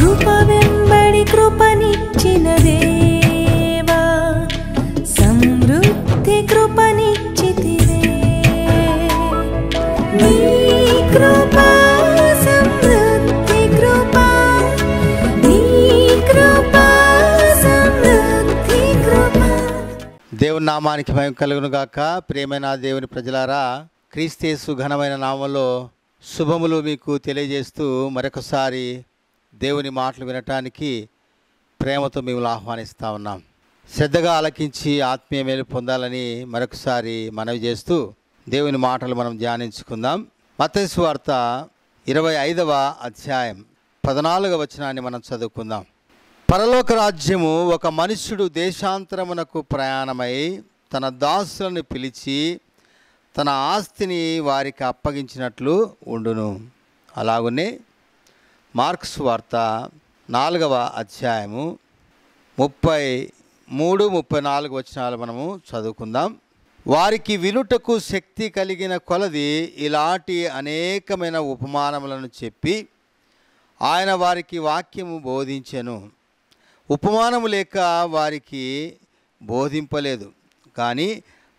కృప వెంబడి కృపనిచ్చిన దేవా, సమృద్ధి కృపనిచ్చితివే. నీ కృప సమృద్ధి కృప, నీ కృప సమృద్ధి కృప. దేవుని నామానికి మహిమ కలుగును గాక. ప్రియమైన దేవుని ప్రజలారా, క్రీస్తు యేసు ఘనమైన నామంలో శుభములు మీకు తెలియజేస్తూ మరొకసారి దేవుని మాటలు వినటానికి ప్రేమతో మిమ్మల్ని ఆహ్వానిస్తూ ఉన్నాం. శ్రద్ధగా ఆలకించి ఆత్మీయ మేలు పొందాలని మరొకసారి మనవి చేస్తూ దేవుని మాటలు మనం ధ్యానించుకుందాం. మత్తయి సువార్త 25వ అధ్యాయం 14వ వచనాన్ని మనం చదువుకుందాం. పరలోక రాజ్యము ఒక మనుష్యుడు దేశాంతరమునకు ప్రయాణమై తన దాసులను పిలిచి తన ఆస్తిని వారికి అప్పగించినట్లు ఉండును. అలాగనే మార్క్స్ వార్త 4వ అధ్యాయము 33-34 వచనాలు మనము చదువుకుందాం. వారికి వినుటకు శక్తి కలిగిన కొలది ఇలాంటి అనేకమైన ఉపమానములను చెప్పి ఆయన వారికి వాక్యము బోధించెను. ఉపమానము లేక వారికి బోధింపలేదు, కానీ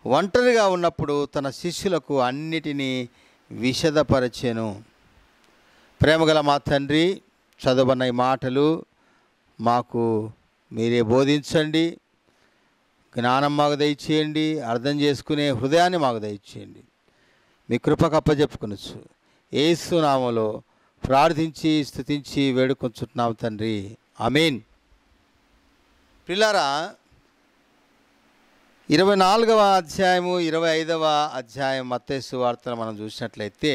ఒంటరిగా ఉన్నప్పుడు తన శిష్యులకు అన్నిటినీ విశదపరచెను. ప్రేమగల మా తండ్రి, చదువున్న ఈ మాటలు మాకు మీరే బోధించండి. జ్ఞానం మాకు దయచేయండి. అర్థం చేసుకునే హృదయాన్ని మాకు దయచేయండి. మీ కృపకు అప్పజెప్పుకొనొచ్చు. యేసు నామములో ప్రార్థించి స్తుతించి వేడుకొంచుతున్నాము తండ్రి, ఆమేన్. పిల్లారా, 24వ అధ్యాయము 25వ అధ్యాయం మత్తయి సువార్తను మనం చూసినట్లయితే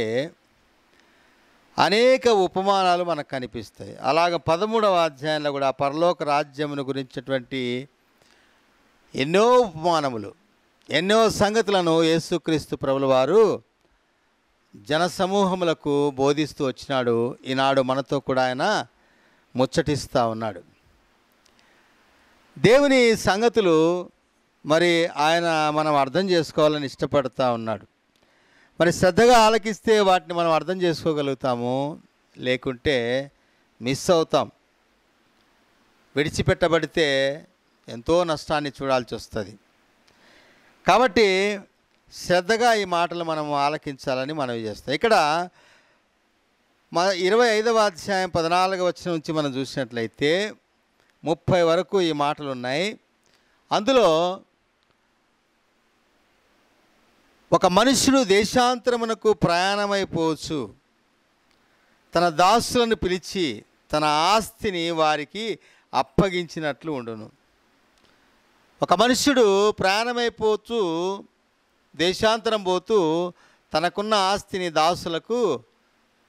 అనేక ఉపమానాలు మనకు కనిపిస్తాయి. అలాగ 13వ అధ్యాయంలో కూడా పరలోక రాజ్యమును గురించినటువంటి ఎన్నో ఉపమానములు, ఎన్నో సంగతులను యేసుక్రీస్తు ప్రభుల వారు జనసమూహములకు బోధిస్తూ వచ్చినాడు. ఈనాడు మనతో కూడా ఆయన ముచ్చటిస్తూ ఉన్నాడు. దేవుని సంగతులు మరి ఆయన మనం అర్థం చేసుకోవాలని ఇష్టపడుతూ ఉన్నాడు. మరి శ్రద్ధగా ఆలకిస్తే వాటిని మనం అర్థం చేసుకోగలుగుతాము, లేకుంటే మిస్ అవుతాం. విడిచిపెట్టబడితే ఎంతో నష్టాన్ని చూడాల్సి వస్తుంది. కాబట్టి శ్రద్ధగా ఈ మాటలు మనం ఆలకించాలని మనవి చేస్తాం. ఇక్కడ 25వ అధ్యాయం 14వ వచనం నుంచి మనం చూసినట్లయితే 30 వరకు ఈ మాటలు ఉన్నాయి. అందులో ఒక మనుష్యుడు దేశాంతరమునకు ప్రయాణమైపోవచ్చు, తన దాసులను పిలిచి తన ఆస్తిని వారికి అప్పగించినట్లు ఉండును. ఒక మనుష్యుడు ప్రయాణమైపోతూ దేశాంతరం పోతూ తనకున్న ఆస్తిని దాసులకు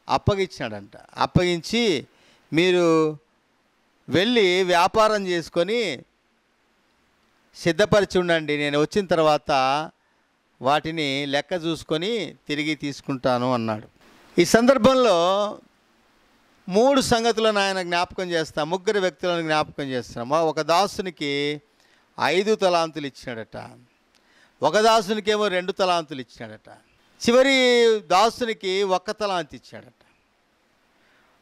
అప్పగించాడంట. అప్పగించి మీరు వెళ్ళి వ్యాపారం చేసుకొని సిద్ధపరిచి ఉండండి, నేను వచ్చిన తర్వాత వాటిని లెక్క చూసుకొని తిరిగి తీసుకుంటాను అన్నాడు. ఈ సందర్భంలో 3 సంగతులను ఆయన జ్ఞాపకం చేస్తాం, 3 వ్యక్తులను జ్ఞాపకం చేస్తాం. ఒక దాసునికి 5 తలాంతులు ఇచ్చినాడట, ఒక దాసునికేమో 2 తలాంతులు ఇచ్చినాడట, చివరి దాసునికి 1 తలాంతు ఇచ్చాడట.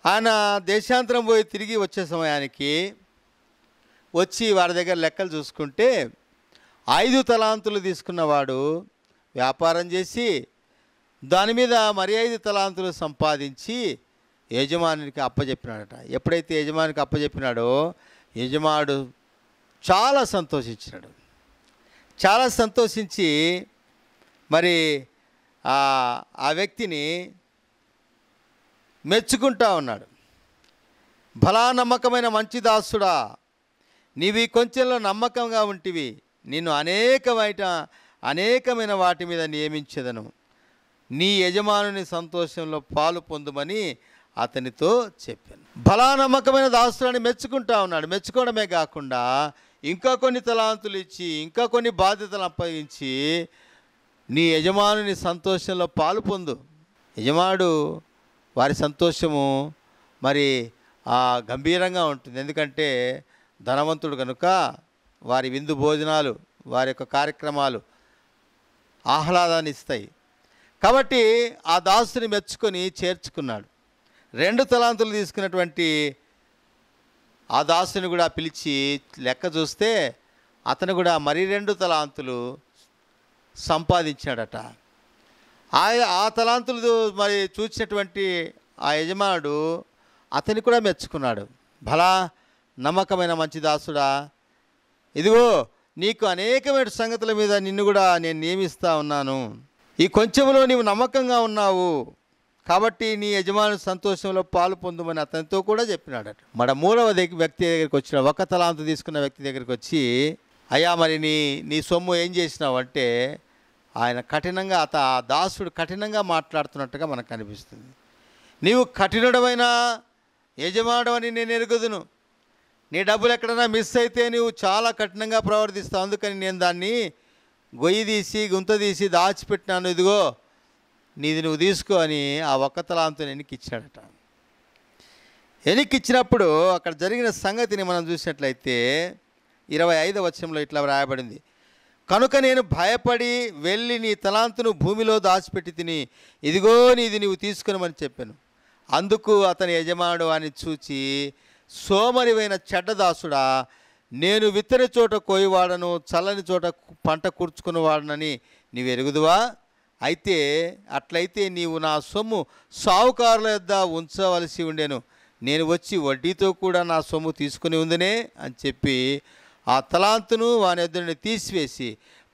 ఆయన దేశాంతరం పోయి తిరిగి వచ్చే సమయానికి వచ్చి వారి దగ్గర లెక్కలు చూసుకుంటే 5 తలాంతులు తీసుకున్నవాడు వ్యాపారం చేసి దాని మీద మరి 5 తలాంతులు సంపాదించి యజమానికి అప్పచెప్పినాడట. ఎప్పుడైతే యజమానికి అప్పచెప్పినాడో యజమానుడు చాలా సంతోషించినాడు. చాలా సంతోషించి మరి ఆ వ్యక్తిని మెచ్చుకుంటా ఉన్నాడు. భలా నమ్మకమైన మంచి దాసుడా, నీవి కొంచెంలో నమ్మకంగా ఉంటివి, నిన్ను అనేకమైన వాటి మీద నియమించెదను, నీ యజమానుని సంతోషంలో పాలు పొందుమని అతనితో చెప్పాను. భలా నమ్మకమైన దాసులని మెచ్చుకుంటా ఉన్నాడు. మెచ్చుకోవడమే కాకుండా ఇంకా కొన్ని తలాంతులు ఇచ్చి ఇంకా కొన్ని బాధ్యతలు అప్పగించి నీ యజమానుని సంతోషంలో పాలు పొందు. యజమానుడు వారి సంతోషము మరి గంభీరంగా ఉంటుంది. ఎందుకంటే ధనవంతుడు కనుక వారి విందు భోజనాలు, వారి యొక్క కార్యక్రమాలు ఆహ్లాదాన్ని ఇస్తాయి. కాబట్టి ఆ దాసుని మెచ్చుకొని చేర్చుకున్నాడు. 2 తలాంతులు తీసుకున్నటువంటి ఆ దాసుని కూడా పిలిచి లెక్క చూస్తే అతను కూడా మరి 2 తలాంతులు సంపాదించాడట. ఆ తలాంతులు మరి చూసినటువంటి ఆ యజమానుడు అతన్ని కూడా మెచ్చుకున్నాడు. భలా నమ్మకమైన మంచి దాసుడా, ఇదిగో నీకు అనేకమైన సంగతుల మీద నిన్ను కూడా నేను నియమిస్తూ ఉన్నాను. ఈ కొంచెంలో నీవు నమ్మకంగా ఉన్నావు కాబట్టి నీ యజమాని సంతోషంలో పాలు పొందుమని అతనితో కూడా చెప్పినాడట. మన 3వ వ్యక్తి దగ్గరికి వచ్చిన 1 తలాంతు తీసుకున్న వ్యక్తి దగ్గరికి వచ్చి, అయ్యా మరి నీ సొమ్ము ఏం చేసినావు అంటే ఆయన కఠినంగా ఆ దాసుడు కఠినంగా మాట్లాడుతున్నట్టుగా మనకు అనిపిస్తుంది. నీవు కఠినుడమైన యజమానుడు అని నేను ఎరుగుదును. నీ డబ్బులు ఎక్కడైనా మిస్ అయితే నీవు చాలా కఠినంగా ప్రవర్తిస్తావు, అందుకని నేను దాన్ని గొయ్యి తీసి గుంత తీసి దాచిపెట్టినాను, ఇదిగో నీది నువ్వు తీసుకో అని ఆ 1 తలాంతుని ఎన్నికిచ్చాడట. ఎన్నికిచ్చినప్పుడు అక్కడ జరిగిన సంగతిని మనం చూసినట్లయితే 25వ వచనంలో ఇట్లా వ్రాయబడింది, కనుక నేను భయపడి వెళ్ళి నీ తలాంతును భూమిలో దాచిపెట్టి తిని, ఇదిగో నీది నీవు తీసుకునమని చెప్పాను. అందుకు అతని యజమానుడు అని చూచి, సోమరివైన చెడ్డదాసుడా, నేను విత్తని చోట కోయివాడను, చల్లని చోట పంట కూర్చుకునేవాడనని నీవు ఎరుగుదువా? అట్లయితే నీవు నా సొమ్ము సావుకారుల యొద్ద ఉంచవలసి ఉండెను, నేను వచ్చి వడ్డీతో కూడా నా సొమ్ము తీసుకుని ఉందనే అని చెప్పి ఆ తలాంతును వాని యొద్ద నుండి తీసివేసి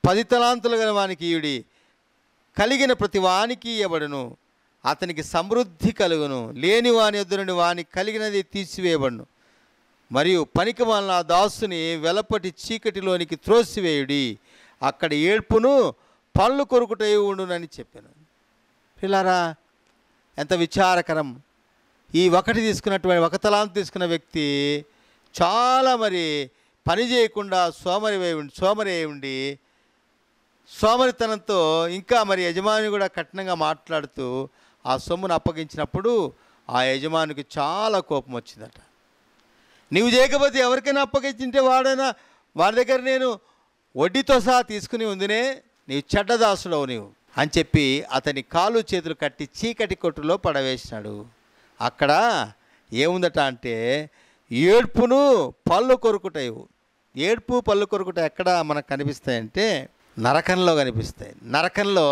10 తలాంతులు గల వానికి ఈయుడి, కలిగిన ప్రతి వానికి ఇవ్వబడును, అతనికి సమృద్ధి కలుగును, లేని వాని యొద్ద నుండి వానికి కలిగినది తీసివేయబడును. మరియు పనికిమాలిన ఆ దాసుని వెలపటి చీకటిలోనికి త్రోసివేయుడి, అక్కడ ఏడ్పును పళ్ళు కొరుకుటై ఉండునని చెప్పాను. పిల్లారా, ఎంత విచారకరం! ఈ 1 తలాంతు తీసుకున్న వ్యక్తి చాలా మరి పని చేయకుండా సోమరి అయి ఉండి సోమరితనంతో ఇంకా మరి యజమాని కూడా కఠినంగా మాట్లాడుతూ ఆ సొమ్మును అప్పగించినప్పుడు ఆ యజమానికి చాలా కోపం వచ్చిందట. నీవు చేయకపోతే ఎవరికైనా అప్పగించింటే వాడి దగ్గర నేను వడ్డీతో సహా తీసుకుని ఉందినే, నీవు చెడ్డదాసుడవు నీవు అని చెప్పి అతని కాలు చేతులు కట్టి చీకటి కొట్టులో పడవేసినాడు. అక్కడ ఏముందట అంటే ఏడ్పును పళ్ళు కొరుకుటయు. ఏడ్పు పళ్ళు కొరుకుట ఎక్కడ మనకు కనిపిస్తాయంటే నరకంలో కనిపిస్తాయి. నరకంలో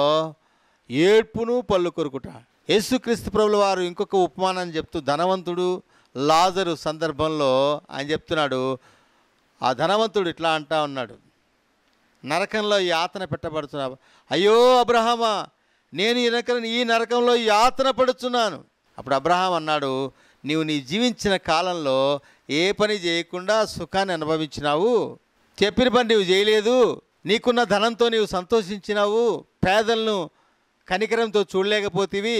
ఏడ్పును పళ్ళు కొరుకుట. యేసుక్రీస్తు ప్రభుల వారు ఇంకొక ఉపమానాన్ని చెప్తూ ధనవంతుడు లాజరు సందర్భంలో ఆయన చెప్తున్నాడు, ఆ ధనవంతుడు ఇట్లా అంటా ఉన్నాడు, నరకంలో యాతన పెట్టబడుతున్నావు, అయ్యో అబ్రహామా, నేను ఈ నరకంలో యాతన పడుతున్నాను. అప్పుడు అబ్రహాం అన్నాడు, నీవు నీ జీవించిన కాలంలో ఏ పని చేయకుండా సుఖాన్ని అనుభవించినావు, చెప్పిన పని నీవు చేయలేదు, నీకున్న ధనంతో నీవు సంతోషించినావు, పేదలను కనికరంతో చూడలేకపోతేవి,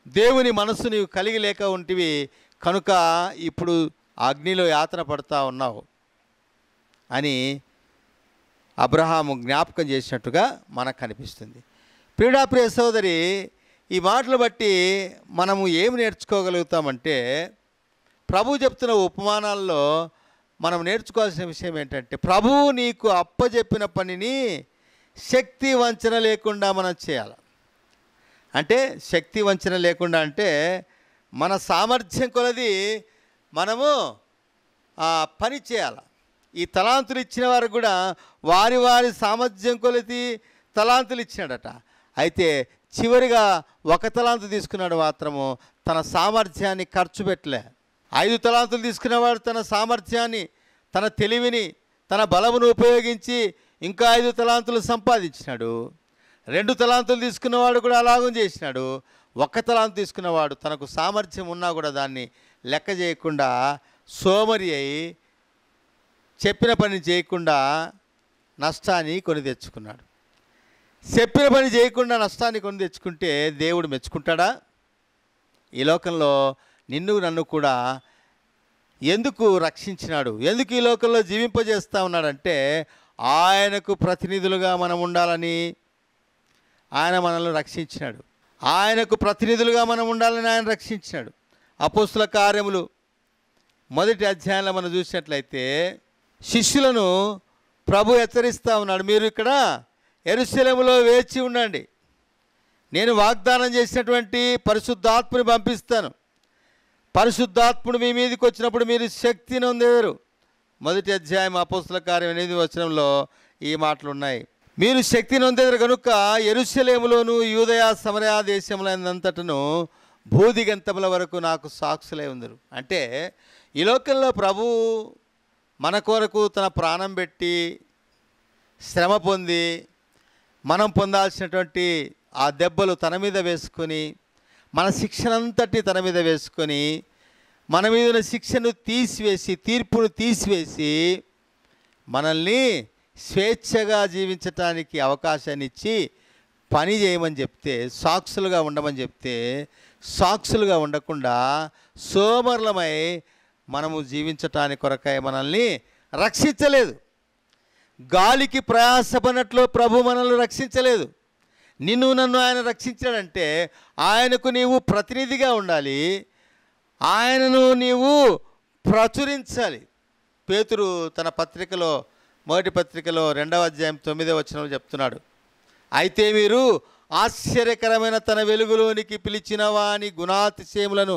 దేవుని మనస్సు నీవు కలిగి లేక ఉంటివి, కనుక ఇప్పుడు అగ్నిలో యాతన పడుతూ ఉన్నావు అని అబ్రహాము జ్ఞాపకం చేసినట్టుగా మనకు కనిపిస్తుంది. ప్రియ సోదరి, ఈ మాటలు బట్టి మనము ఏమి నేర్చుకోగలుగుతామంటే, ప్రభు చెప్తున్న ఉపమానాల్లో మనం నేర్చుకోవాల్సిన విషయం ఏంటంటే, ప్రభువు నీకు అప్పచెప్పిన పనిని శక్తి వంచన లేకుండా మనం చేయాలి. అంటే శక్తి వంచన లేకుండా అంటే మన సామర్థ్యం కొలది మనము పని చేయాలి. ఈ తలాంతులు ఇచ్చిన వారికి కూడా వారి వారి సామర్థ్యం కొలది తలాంతులు ఇచ్చినాడట. అయితే చివరిగా 1 తలాంతు తీసుకున్నాడు మాత్రము తన సామర్థ్యాన్ని ఖర్చు పెట్టలే. 5 తలాంతులు తీసుకునేవాడు తన సామర్థ్యాన్ని, తన తెలివిని, తన బలమును ఉపయోగించి ఇంకా 5 తలాంతులు సంపాదించినాడు. 2 తలాంతులు తీసుకున్నవాడు కూడా అలాగం చేసినాడు. 1 తలాంతు తీసుకున్నవాడు తనకు సామర్థ్యం ఉన్నా కూడా దాన్ని లెక్క చేయకుండా సోమరి అయి చెప్పిన పని చేయకుండా నష్టాన్ని కొని తెచ్చుకున్నాడు. చెప్పిన పని చేయకుండా నష్టాన్ని కొని తెచ్చుకుంటే దేవుడు మెచ్చుకుంటాడా? ఈ లోకంలో నిన్ను నన్ను కూడా ఎందుకు రక్షించినాడు, ఎందుకు ఈ లోకంలో జీవింపజేస్తూ ఉన్నాడంటే ఆయనకు ప్రతినిధులుగా మనం ఉండాలని ఆయన మనల్ని రక్షించినాడు. ఆయనకు ప్రతినిధులుగా మనం ఉండాలని ఆయన రక్షించినాడు. అపోస్తుల కార్యములు 1వ అధ్యాయంలో మనం చూసినట్లయితే శిష్యులను ప్రభు హెచ్చరిస్తూ ఉన్నాడు, మీరు ఇక్కడ యెరూషలేములో వేచి ఉండండి, నేను వాగ్దానం చేసినటువంటి పరిశుద్ధాత్మని పంపిస్తాను, పరిశుద్ధాత్ముడు మీ మీదకి వచ్చినప్పుడు మీరు శక్తిని పొందేరు. 1వ అధ్యాయం అపోస్తల కార్యం 8వ వచనంలో ఈ మాటలు ఉన్నాయి. మీరు శక్తిని పొందేరు కనుక యెరూషలేములోను యూదయ సమరయ దేశములంతటను భూదిగంతముల వరకు నాకు సాక్షులై ఉందరు. అంటే ఈ లోకంలో ప్రభు మన కొరకు తన ప్రాణం పెట్టి శ్రమ పొంది మనం పొందాల్సినటువంటి ఆ దెబ్బలు తన మీద వేసుకొని మన శిక్షనంతటి తన మీద వేసుకొని మన మీద ఉన్న శిక్షను తీసివేసి తీర్పును తీసివేసి మనల్ని స్వేచ్ఛగా జీవించటానికి అవకాశాన్ని ఇచ్చి పని చేయమని చెప్తే, సాక్షులుగా ఉండమని చెప్తే, సాక్షులుగా ఉండకుండా సోమరులమై మనము జీవించటానికి కొరకై మనల్ని రక్షించలేదు. గాలికి ప్రయాసపడినట్లు ప్రభు మనల్ని రక్షించలేదు. నిన్ను నన్ను ఆయన రక్షించాడంటే ఆయనకు నీవు ప్రతినిధిగా ఉండాలి, ఆయనను నీవు ప్రచురించాలి. పేతురు తన పత్రికలో 1వ పత్రికలో 2వ అధ్యాయం 9వ వచనంలో చెప్తున్నాడు, అయితే మీరు ఆశ్చర్యకరమైన తన వెలుగులోనికి పిలిచిన వాని గుణాతిశయములను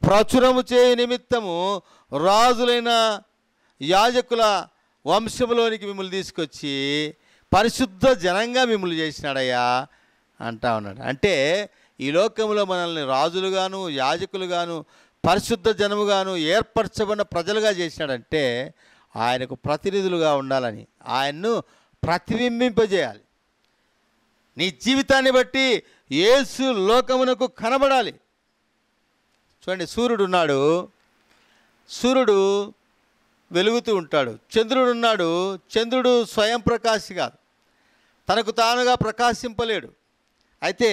ప్రచురము చేయు నిమిత్తము రాజులైన యాజకుల వంశములోనికి మిమ్మల్ని తీసుకొచ్చి పరిశుద్ధ జనంగా మిమ్మల్ని చేసినాడయ్యా అంటా ఉన్నాడు. అంటే ఈ లోకంలో మనల్ని రాజులుగాను యాజకులుగాను పరిశుద్ధ జనముగాను ఏర్పరచబడిన ప్రజలుగా చేసినాడంటే ఆయనకు ప్రతినిధులుగా ఉండాలని, ఆయన్ను ప్రతిబింబింపజేయాలి. నీ జీవితాన్ని బట్టి యేసు లోకమునకు కనబడాలి. చూడండి, సూర్యుడు ఉన్నాడు, సూర్యుడు వెలుగుతూ ఉంటాడు. చంద్రుడు ఉన్నాడు, చంద్రుడు స్వయం ప్రకాశి కాదు, తనకు తానుగా ప్రకాశింపలేడు. అయితే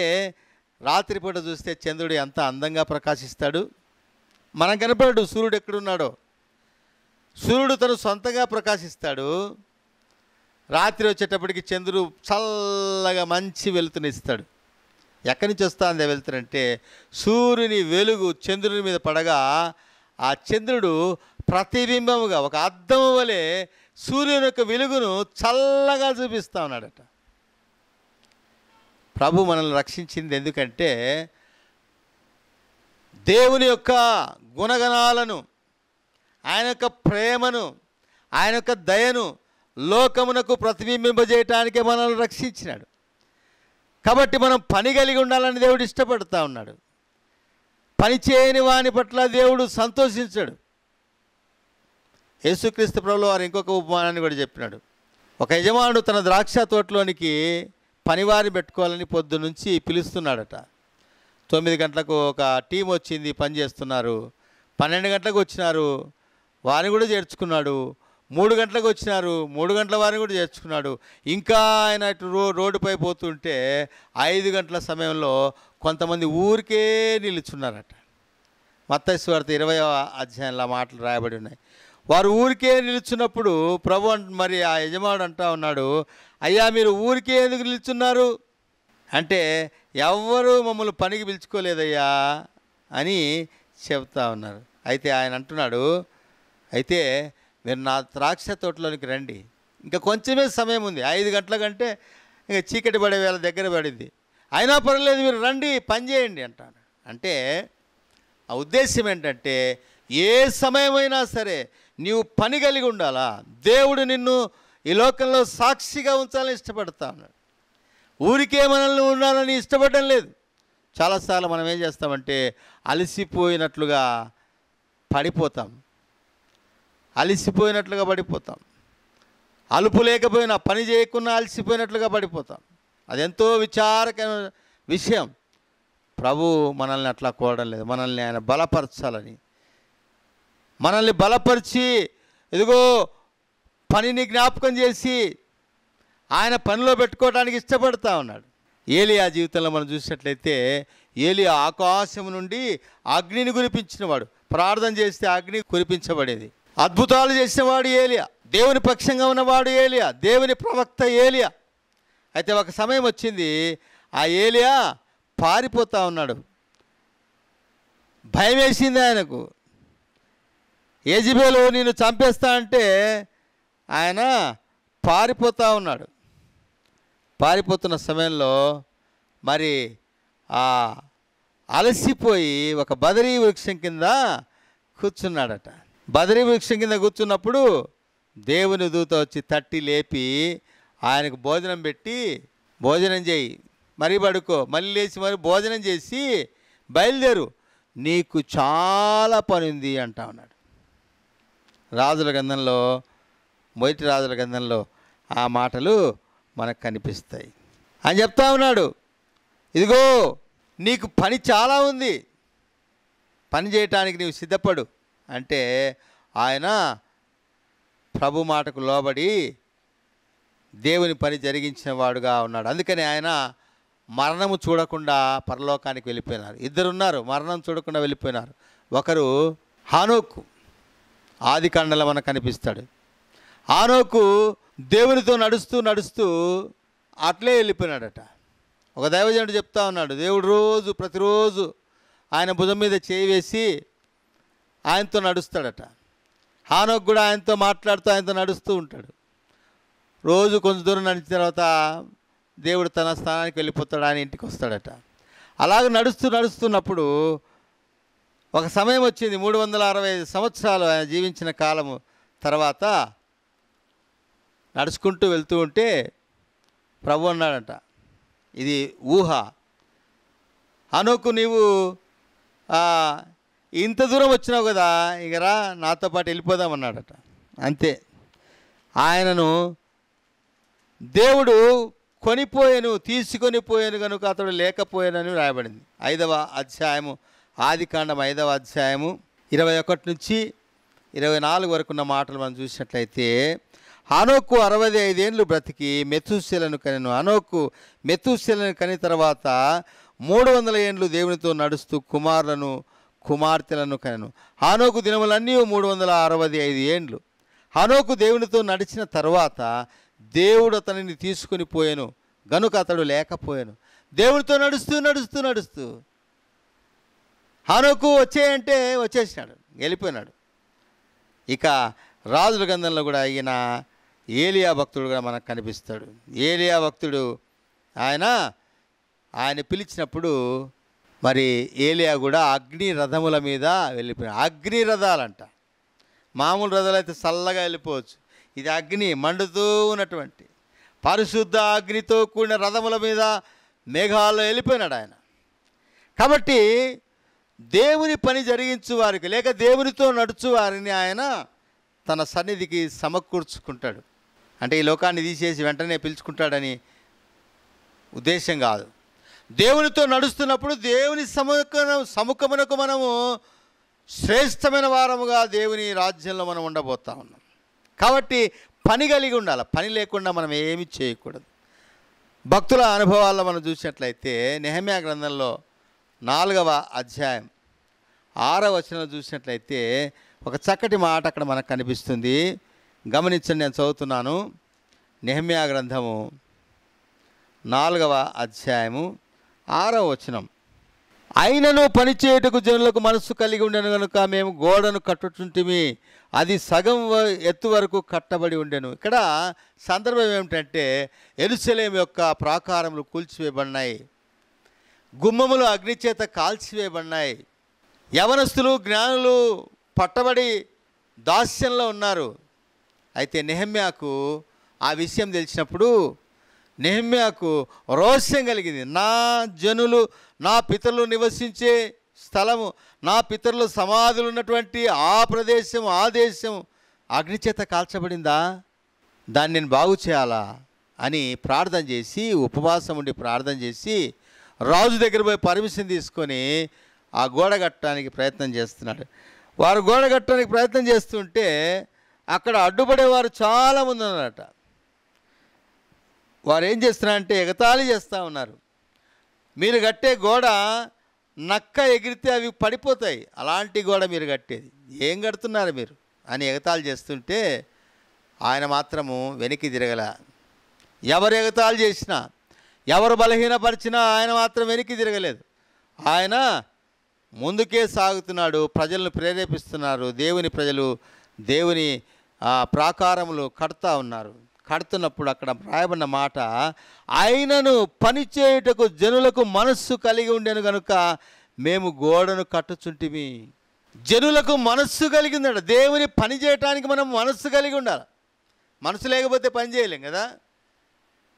రాత్రిపూట చూస్తే చంద్రుడు ఎంత అందంగా ప్రకాశిస్తాడు, మనం కనపడడు సూర్యుడు ఎక్కడున్నాడో. సూర్యుడు తను సొంతంగా ప్రకాశిస్తాడు. రాత్రి వచ్చేటప్పటికి చంద్రుడు చల్లగా మంచి వెలుతునిస్తాడు. ఎక్కడి నుంచి వస్తుంది వెలుతురంటే సూర్యుని వెలుగు చంద్రుని మీద పడగా ఆ చంద్రుడు ప్రతిబింబముగా ఒక అద్దము వలె సూర్యుని యొక్క వెలుగును చల్లగా చూపిస్తూ ఉన్నాడట. ప్రభు మనల్ని రక్షించింది ఎందుకంటే దేవుని యొక్క గుణగణాలను, ఆయన యొక్క ప్రేమను, ఆయన యొక్క దయను లోకమునకు ప్రతిబింబింపజేయటానికే మనల్ని రక్షించినాడు. కాబట్టి మనం పని కలిగి ఉండాలని దేవుడు ఇష్టపడుతూ ఉన్నాడు. పని చేయని వాని పట్ల దేవుడు సంతోషించాడు. యేసుక్రీస్తు ప్రభువు వారు ఇంకొక ఉపమానాన్ని కూడా చెప్పినాడు. ఒక యజమానుడు తన ద్రాక్ష తోటలోనికి పనివారిని పెట్టుకోవాలని పొద్దు నుంచి పిలుస్తున్నాడట. 9 గంటలకు ఒక టీం వచ్చింది, పని చేస్తున్నారు. 12 గంటలకు వచ్చినారు, వారిని కూడా చేర్చుకున్నాడు. 3 గంటలకు వచ్చినారు, 3 గంటల వారిని కూడా చేర్చుకున్నాడు. ఇంకా ఆయన రోడ్డుపై పోతుంటే 5 గంటల సమయంలో కొంతమంది ఊరికే నిలుచున్నారట. మత్తయి సువార్త 20వ అధ్యాయంలో మాటలు రాయబడి ఉన్నాయి. వారు ఊరికే నిలుచున్నప్పుడు ప్రభు మరి ఆ యజమానుడు అంటా ఉన్నాడు, అయ్యా మీరు ఊరికే ఎందుకు నిలుచున్నారు అంటే, ఎవ్వరూ మమ్మల్ని పనికి పిలుచుకోలేదయ్యా అని చెప్తా ఉన్నారు. అయితే ఆయన అంటున్నాడు, అయితే మీరు నా ద్రాక్ష తోటలోనికి రండి, ఇంకా కొంచెమే సమయం ఉంది, 5 గంటల కంటే ఇంకా చీకటి పడే వేళ దగ్గర పడింది, అయినా పర్లేదు మీరు రండి పని చేయండి అంటాను. అంటే ఆ ఉద్దేశం ఏంటంటే ఏ సమయమైనా సరే నీవు పని కలిగి ఉండాలా. దేవుడు నిన్ను ఈ లోకంలో సాక్షిగా ఉంచాలని ఇష్టపడతా ఉన్నాడు. ఊరికే మనల్ని ఉండాలని ఇష్టపడడం లేదు. చాలాసార్లు మనం ఏం చేస్తామంటే అలసిపోయినట్లుగా పడిపోతాం, అలుపు లేకపోయినా పని చేయకుండా అలసిపోయినట్లుగా పడిపోతాం. అదెంతో విచారకరమైన విషయం. ప్రభు మనల్ని అట్లా కోరడం లేదు. మనల్ని ఆయన బలపరచాలని, మనల్ని బలపరిచి ఇదిగో పనిని జ్ఞాపకం చేసి ఆయన పనిలో పెట్టుకోవడానికి ఇష్టపడతా ఉన్నాడు. ఏలియా జీవితంలో మనం చూసినట్లయితే ఏలియా ఆకాశం నుండి అగ్నిని కురిపించినవాడు. ప్రార్థన చేస్తే అగ్ని కురిపించబడేది. అద్భుతాలు చేసినవాడు ఏలియా, దేవుని పక్షంగా ఉన్నవాడు ఏలియా, దేవుని ప్రవక్త ఏలియా. అయితే ఒక సమయం వచ్చింది, ఆ ఏలియా పారిపోతూ ఉన్నాడు. భయం వేసింది ఆయనకు. యెజెబెలు నిన్ను చంపేస్తా అంటే ఆయన పారిపోతూ ఉన్నాడు. పారిపోతున్న సమయంలో మరి ఆ అలసిపోయి ఒక బదరీ వృక్షం కింద కూర్చున్నాడట. బదరీ వృక్షం కింద కూర్చున్నప్పుడు దేవుని దూత వచ్చి తట్టి లేపి ఆయనకు భోజనం పెట్టి, భోజనం చేయి, మరీ పడుకో, మళ్ళీ లేచి మరి భోజనం చేసి బయలుదేరు, నీకు చాలా పని ఉంది అంటా ఉన్నాడు. రాజుల గ్రంథంలో, మొదటి రాజుల గ్రంథంలో ఆ మాటలు మనకు కనిపిస్తాయి. అని చెప్తా ఉన్నాడు, ఇదిగో నీకు పని చాలా ఉంది, పని చేయటానికి నీవు సిద్ధపడు అంటే ఆయన ప్రభు మాటకు లోబడి దేవుని పని జరిగించిన వాడుగా ఉన్నాడు. అందుకని ఆయన మరణము చూడకుండా పరలోకానికి వెళ్ళిపోయినారు. ఇద్దరున్నారు మరణం చూడకుండా వెళ్ళిపోయినారు. ఒకరు హానోకు, ఆది కాండలో మనకు కనిపిస్తాడు. హానోకు దేవునితో నడుస్తూ నడుస్తూ అట్లే వెళ్ళిపోయినాడట. ఒక దైవజనుడు చెప్తా ఉన్నాడు, దేవుడు ప్రతిరోజు ఆయన భుజం మీద చేయి వేసి ఆయనతో నడుస్తాడట. హానోకు కూడా ఆయనతో మాట్లాడుతూ ఆయనతో నడుస్తూ ఉంటాడు. రోజు కొంచెం దూరం నడిచిన తర్వాత దేవుడు తన స్థానానికి వెళ్ళిపోతాడు, ఆయన ఇంటికి వస్తాడట. అలాగ నడుస్తున్నప్పుడు ఒక సమయం వచ్చింది, 365 సంవత్సరాలు ఆయన జీవించిన కాలము తర్వాత నడుచుకుంటూ వెళ్తూ ఉంటే ప్రభు అన్నాడట, ఇది ఊహ, హానోకు నీవు ఇంత దూరం వచ్చినావు కదా, ఇక రా నాతో పాటు వెళ్ళిపోదామన్నాడట. అంతే, ఆయనను దేవుడు తీసుకొని పోయాను కనుక అతడు లేకపోయానని రాయబడింది. 5వ అధ్యాయము, ఆది కాండం 5వ అధ్యాయము 21 నుంచి 24 వరకు ఉన్న మాటలు మనం చూసినట్లయితే, హానోకు 65 ఏండ్లు బ్రతికి మెతూషెలను కనెను. హానోకు మెతూషెలను కని తర్వాత 300 ఏండ్లు దేవునితో నడుస్తూ కుమారులను కుమార్తెలను కనెను. హానోకు దినములన్నీ 365 ఏండ్లు. హానోకు దేవునితో నడిచిన తర్వాత దేవుడు అతనిని తీసుకుని పోయాను గనుక అతడు లేకపోయాను. దేవునితో నడుస్తూ నడుస్తూ నడుస్తూ హానోకు వచ్చేయంటే వచ్చేసినాడు, వెళ్ళిపోయినాడు. ఇక రాజుల గ్రంథంలో కూడా ఈయన ఏలియా భక్తుడు కూడా మనకు కనిపిస్తాడు. ఏలియా భక్తుడు ఆయన పిలిచినప్పుడు మరి ఏలియా కూడా అగ్ని రథముల మీద వెళ్ళిపోయాడు. అగ్ని రథాలంట, మామూలు రథాలు అయితే చల్లగా వెళ్ళిపోవచ్చు, ఇది అగ్ని మండుతూ ఉన్నటువంటి పరిశుద్ధ అగ్నితో కూడిన రథముల మీద మేఘాల్లో వెళ్ళిపోయినాడు ఆయన. కాబట్టి దేవుని పని జరిగించు వారికి లేక దేవునితో నడుచు వారిని ఆయన తన సన్నిధికి సమకూర్చుకుంటాడు. అంటే ఈ లోకాన్ని తీసేసి వెంటనే పిలుచుకుంటాడని ఉద్దేశం కాదు. దేవునితో నడుస్తున్నప్పుడు దేవుని సముఖమునకు మనము శ్రేష్టమైన వారముగా దేవుని రాజ్యంలో మనం ఉండబోతా ఉన్నాం. కాబట్టి పని కలిగి ఉండాలి, పని లేకుండా మనం ఏమీ చేయకూడదు. భక్తుల అనుభవాల్లో మనం చూసినట్లయితే నెహెమ్యా గ్రంథంలో 4వ అధ్యాయం 6వ వచనం చూసినట్లయితే ఒక చక్కటి మాట అక్కడ మనకు కనిపిస్తుంది. గమనించండి, నేను చదువుతున్నాను. నెహెమ్యా గ్రంథము 4వ అధ్యాయము 6వ వచనం. అయినను పనిచేయుటకు జనులకు మనస్సు కలిగి ఉండెను కనుక మేము గోడను కట్టుచుంటిమి, అది సగం ఎత్తు వరకు కట్టబడి ఉండెను. ఇక్కడ సందర్భం ఏమిటంటే యెరూషలేము యొక్క ప్రాకారములు కూల్చివేయబడినాయి, గుమ్మములు అగ్నిచేత కాల్చివేయబడినాయి, యవనస్తులు జ్ఞానులు పట్టబడి దాస్యంలో ఉన్నారు. అయితే నెహెమ్యాకు ఆ విషయం తెలిసినప్పుడు నెహెమ్యాకు రోషం కలిగింది. నా జనులు, నా పితరులు నివసించే స్థలము, నా పితరులు సమాధులు ఉన్నటువంటి ఆ ప్రదేశం, ఆ దేశం అగ్నిచేత కాల్చబడిందా, దాన్ని నేను బాగు చేయాలా అని ప్రార్థన చేసి, ఉపవాసం ఉండి ప్రార్థన చేసి రాజు దగ్గర పోయి పర్మిషన్ తీసుకొని ఆ గోడ కట్టడానికి ప్రయత్నం చేస్తున్నాడు. వారు గోడ కట్టడానికి ప్రయత్నం చేస్తుంటే అక్కడ అడ్డుపడేవారు చాలామంది ఉన్నారట. వారు ఏం చేస్తున్నారంటే ఎగతాళి చేస్తూ ఉన్నారు. మీరు కట్టే గోడ నక్క ఎగిరితే అవి పడిపోతాయి, అలాంటి గోడ మీరు కట్టేది, ఏం కడుతున్నారు మీరు అని ఎగతాళి చేస్తుంటే ఆయన మాత్రము వెనక్కి తిరగల. ఎవరు ఎగతాళి చేసినా, ఎవరు బలహీనపరిచినా ఆయన మాత్రం వెనక్కి తిరగలేదు. ఆయన ముందుకే సాగుతున్నాడు, ప్రజలను ప్రేరేపిస్తున్నారు. దేవుని ప్రజలు దేవుని ప్రాకారములు కడతా ఉన్నారు. కడుతున్నప్పుడు అక్కడ రాయబడిన మాట, ఆయనను పనిచేయుటకు జనులకు మనస్సు కలిగి ఉండెను కనుక మేము గోడను కట్టుచుంటిమి. జనులకు మనస్సు కలిగి ఉండాలి. దేవుని పని చేయటానికి మనం మనస్సు కలిగి ఉండాలి. మనసు లేకపోతే పని చేయలేం కదా.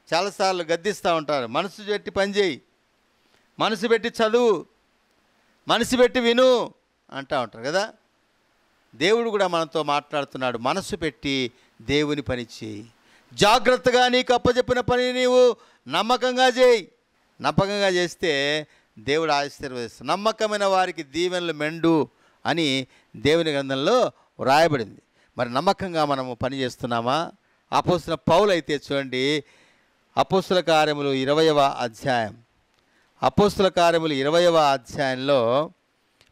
చాలాసార్లు గద్దిస్తూ ఉంటారు, మనసు పెట్టి పని చేయి, మనసు పెట్టి చదువు, మనసు పెట్టి విను అంటూ ఉంటారు కదా. దేవుడు కూడా మనతో మాట్లాడుతున్నాడు, మనసు పెట్టి దేవుని పని చేయి, జాగ్రత్తగా నీకు అప్పచెప్పిన పని నీవు నమ్మకంగా చేయి. నమ్మకంగా చేస్తే దేవుడు ఆశీర్వదిస్తాడు. నమ్మకమైన వారికి దీవెనలు మెండు అని దేవుని గ్రంథంలో వ్రాయబడింది. మరి నమ్మకంగా మనము పని చేస్తున్నామా? అపోస్తలుడైన పౌలు అయితే చూడండి, అపోస్తల కార్యములు 20వ అధ్యాయం, అపోస్తల కార్యములు 20వ అధ్యాయంలో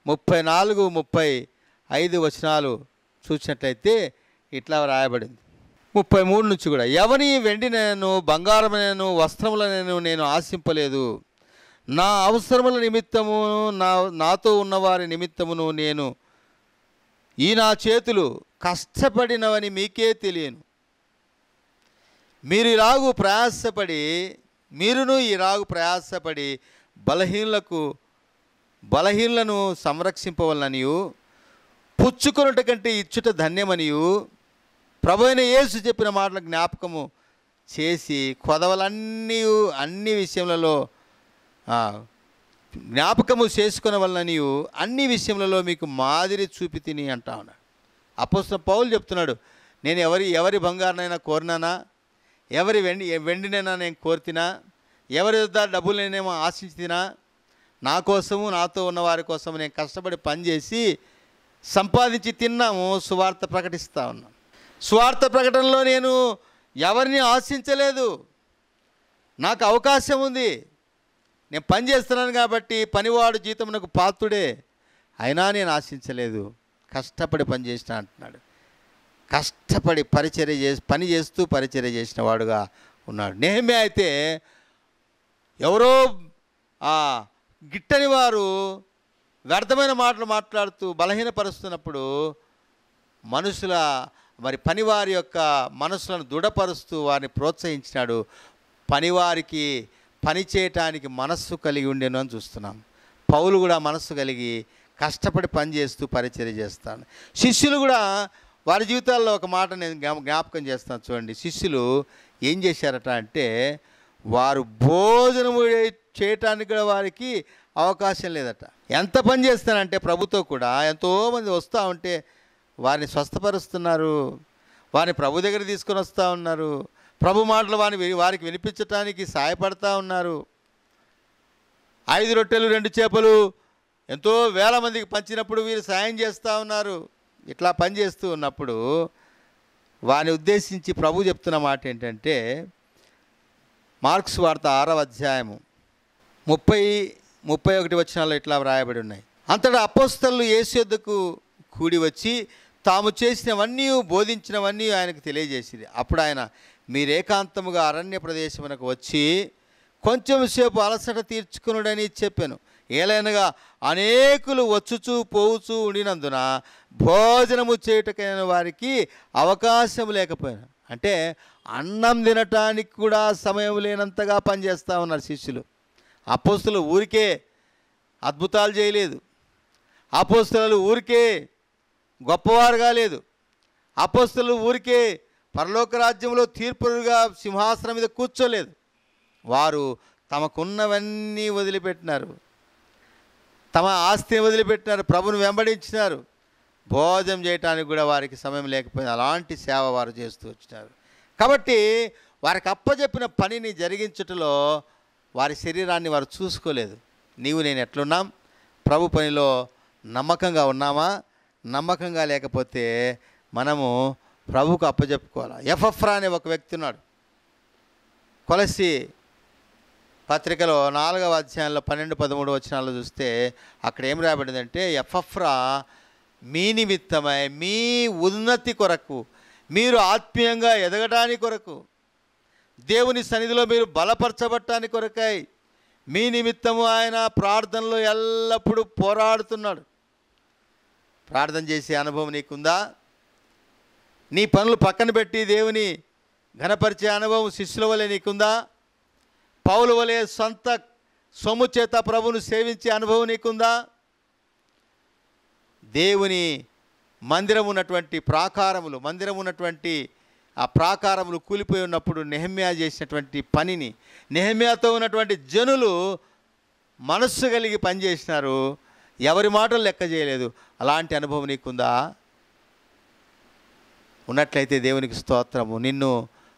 34, 35 వచనాలు చూసినట్లయితే ఇట్లా వ్రాయబడింది. 33 నుంచి కూడా, ఎవని వెండినను బంగారమునను వస్త్రములను నేను ఆశింపలేదు, నా అవసరముల నిమిత్తము నాతో ఉన్నవారి నిమిత్తమును నేను ఈ నా చేతులు కష్టపడినవని మీకే తెలియను. మీరును ఇలాగు ప్రయాసపడి బలహీనులను సంరక్షింపవలననియు పుచ్చుకొనుట కంటే ఇచ్చుట ధన్యమనియు ప్రభు అయిన యేసు చెప్పిన మాటల జ్ఞాపకము చేసి అన్ని విషయములలో జ్ఞాపకము చేసుకునే వలననియు అన్ని విషయములలో మీకు మాదిరి చూపి తిని అంటా ఉన్నాడు. అపోస్తలుడైన పౌలు చెప్తున్నాడు, నేను ఎవరి బంగారునైనా కోరినానా, ఎవరి వెండినైనా నేను కోరితినా, ఎవరి వద్ద డబ్బులు నేనేమో ఆశించినా, నా కోసము నాతో ఉన్న వారి కోసము నేను కష్టపడి పనిచేసి సంపాదించి తిన్నాము, సువార్త ప్రకటిస్తూ ఉన్నాను. సువార్త ప్రకటనలో నేను ఎవరిని ఆశించలేదు. నాకు అవకాశం ఉంది, నేను పని చేస్తున్నాను కాబట్టి పనివాడు జీతమునకు పాత్రుడే, అయినా నేను ఆశించలేదు, కష్టపడి పని చేసిన అంటున్నాడు. కష్టపడి పని చేస్తూ పరిచర్య చేసిన వాడుగా ఉన్నాడు. నెహెమ్యా అయితే ఎవరో గిట్టని వారు వ్యర్థమైన మాటలు మాట్లాడుతూ బలహీనపరుస్తున్నప్పుడు పనివారి యొక్క మనసులను దృఢపరుస్తూ వారిని ప్రోత్సహించినాడు. పనివారికి పని చేయటానికి మనస్సు కలిగి ఉండేను అని చూస్తున్నాం. పౌలు కూడా మనస్సు కలిగి కష్టపడి పని చేస్తూ పరిచర్య చేస్తాను. శిష్యులు కూడా వారి జీవితాల్లో ఒక మాట నేను జ్ఞాపకం చేస్తాను చూడండి. శిష్యులు ఏం చేశారట అంటే, వారు భోజనము చేయటానికి కూడా వారికి అవకాశం లేదట. ఎంత పని చేస్తానంటే ప్రభుతో కూడా ఎంతోమంది వస్తూ ఉంటే వారిని స్వస్థపరుస్తున్నారు, వారిని ప్రభు దగ్గర తీసుకొని వస్తూ ఉన్నారు, ప్రభు మాటలు వారికి వినిపించటానికి సహాయపడతా ఉన్నారు. 5 రొట్టెలు 2 చేపలు ఎంతో వేల మందికి పంచినప్పుడు వీరు సాయం చేస్తూ ఉన్నారు. ఇట్లా పనిచేస్తూ ఉన్నప్పుడు వారిని ఉద్దేశించి ప్రభు చెప్తున్న మాట ఏంటంటే, మార్క్స్ వార్త 6వ అధ్యాయము 30-31 వచనాల్లో ఇట్లా వ్రాయబడి ఉన్నాయి. అంతటా అపోస్తలులు యేసు యొద్దకు కూడి వచ్చి తాము చేసినవన్నీ బోధించినవన్నీ ఆయనకు తెలియజేసింది. అప్పుడు ఆయన, మీరేకాంతముగా అరణ్య ప్రదేశమునకు వచ్చి కొంచెం సేపు అలసట తీర్చుకునుడని చెప్పాను. ఏలైనగా అనేకులు వచ్చుచూ పోవుచూ ఉండినందున భోజనము చేయుటకైన వారికి అవకాశం లేకపోయినా, అంటే అన్నం తినటానికి కూడా సమయం లేనంతగా పనిచేస్తూ ఉన్నారు శిష్యులు. అపోస్తలులు ఊరికే అద్భుతాలు చేయలేదు, అపోస్తలులు ఊరికే గొప్పవారు కాలేదు, అపోస్తలులు ఊరికే పరలోక రాజ్యంలో తీర్పుగా సింహాసనం మీద కూర్చోలేదు. వారు తమకున్నవన్నీ వదిలిపెట్టినారు, తమ ఆస్తిని వదిలిపెట్టినారు, ప్రభుని వెంబడించినారు. భోజనం చేయడానికి కూడా వారికి సమయం లేకపోయింది. అలాంటి సేవ వారు చేస్తూ వచ్చినారు. కాబట్టి వారికి అప్పచెప్పిన పనిని జరిగించుటలో వారి శరీరాన్ని వారు చూసుకోలేదు. నీవు నేను ఎట్లున్నాం? ప్రభు పనిలో నమ్మకంగా ఉన్నామా? నమ్మకంగా లేకపోతే మనము ప్రభుకు అప్పచెప్పుకోవాలి. ఎపఫ్రా అనే ఒక వ్యక్తి ఉన్నాడు. కొలస్సీ పత్రికలో 4వ అధ్యాయంలో 12-13 వచనాల్లో చూస్తే అక్కడ ఏం రాయబడిందంటే, ఎపఫ్రా మీ నిమిత్తమై మీ ఉన్నతి కొరకు, మీరు ఆత్మీయంగా ఎదగటానికి కొరకు, దేవుని సన్నిధిలో మీరు బలపరచబట్టానికి కొరకై మీ నిమిత్తము ఆయన ప్రార్థనలో ఎల్లప్పుడూ పోరాడుతున్నాడు. ప్రార్థన చేసే అనుభవం నీకుందా? నీ పనులు పక్కన పెట్టి దేవుని ఘనపరిచే అనుభవం శిష్యుల వలె నీకుందా? పౌలు వలె సొంత సొమ్ము చేత ప్రభువును సేవించే అనుభవం నీకుందా? దేవుని మందిరం ఉన్నటువంటి ఆ ప్రాకారములు కూలిపోయి ఉన్నప్పుడు నెహెమ్యా చేసినటువంటి పనిని, నెహెమ్యాతో ఉన్నటువంటి జనులు మనస్సు కలిగి పనిచేసినారు, ఎవరి మాటలు లెక్క చేయలేదు. అలాంటి అనుభవం నీకుందా? ఉన్నట్లయితే దేవునికి స్తోత్రము. నిన్ను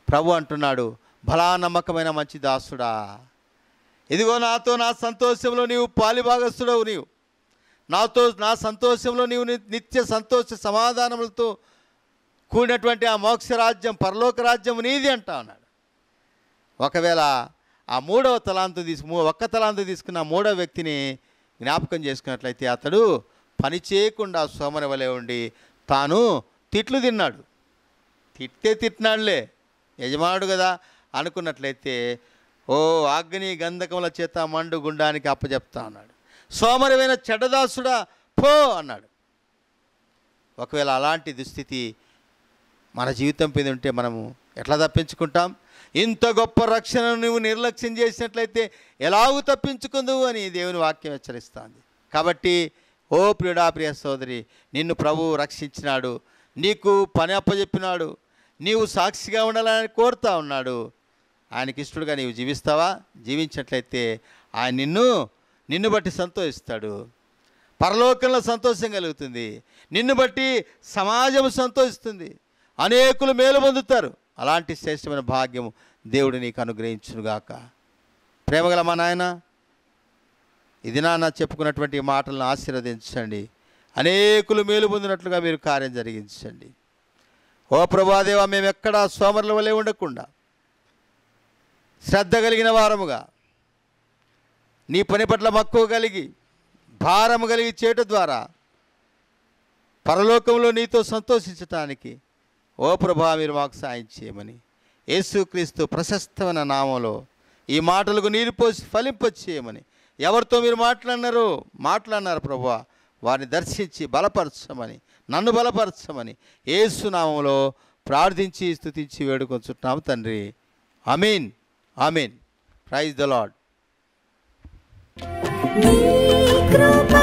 ప్రభు అంటున్నాడు, భలా నమ్మకమైన మంచి దాసుడా, ఇదిగో నాతో నా సంతోషంలో నీవు పాలిభాగస్తుడవు, నీవు నా సంతోషంలో నీవు నిత్య సంతోష సమాధానములతో కూడినటువంటి ఆ మోక్ష రాజ్యం, పరలోక రాజ్యం నీది అంటా ఉన్నాడు. ఒకవేళ ఆ ఒక్క తలాంతు తీసుకున్న మూడవ వ్యక్తిని జ్ఞాపకం చేసుకున్నట్లయితే అతడు పని చేయకుండా సోమరి వలె ఉండి తాను తిట్లు తిన్నాడు. తిట్టినాడులే, యజమానుడు కదా అనుకున్నట్లయితే అగ్ని గంధకముల చేత మండు గుండానికి అప్పచెప్తా అన్నాడు. సోమరివైన చెడ్డదాసుడా పో అన్నాడు. ఒకవేళ అలాంటి దుస్థితి మన జీవితం మీద ఉంటే మనము ఎట్లా తప్పించుకుంటాం? ఇంత గొప్ప రక్షణను నువ్వు నిర్లక్ష్యం చేసినట్లయితే ఎలాగూ తప్పించుకుందువు అని దేవుని వాక్యం హెచ్చరిస్తుంది. కాబట్టి ప్రియ సోదరి, నిన్ను ప్రభువు రక్షించినాడు, నీకు పని అప్పచెప్పినాడు, నీవు సాక్షిగా ఉండాలని కోరుతా ఉన్నాడు. ఆయనకి ఇష్టడుగా నీవు జీవిస్తావా? జీవించినట్లయితే ఆయన నిన్ను బట్టి సంతోషిస్తాడు. పరలోకంలో సంతోషం కలుగుతుంది, నిన్ను బట్టి సమాజం సంతోషిస్తుంది, అనేకులు మేలు పొందుతారు. అలాంటి శ్రేష్టమైన భాగ్యము దేవుడు నీకు అనుగ్రహించునుగాక. ప్రేమగల మా నాయన, ఇది నాన్న చెప్పుకున్నటువంటి మాటలను ఆశీర్వదించండి, అనేకులు మేలు పొందినట్లుగా మీరు కార్యం జరిగించండి. ప్రభాదేవా, మేము ఎక్కడా సోమరుల వలె ఉండకుండా శ్రద్ధ కలిగిన వారముగా, నీ పని పట్ల మక్కువ కలిగి, భారము కలిగి చేయటం ద్వారా పరలోకంలో నీతో సంతోషించటానికి ప్రభా మీరు మాకు సాయం చేయమని యేసుక్రీస్తు ప్రశస్తమైన నామంలో ఈ మాటలకు నీరు పోసి ఫలింపచేయమని, ఎవరితో మీరు మాట్లాడినారు ప్రభువా, వారిని దర్శించి బలపరచమని, నన్ను బలపరచమని యేసు నామంలో ప్రార్థించి స్తుతించి వేడుకొంచున్నాము తండ్రి. Amen, amen. Praise the lord. నీ కృప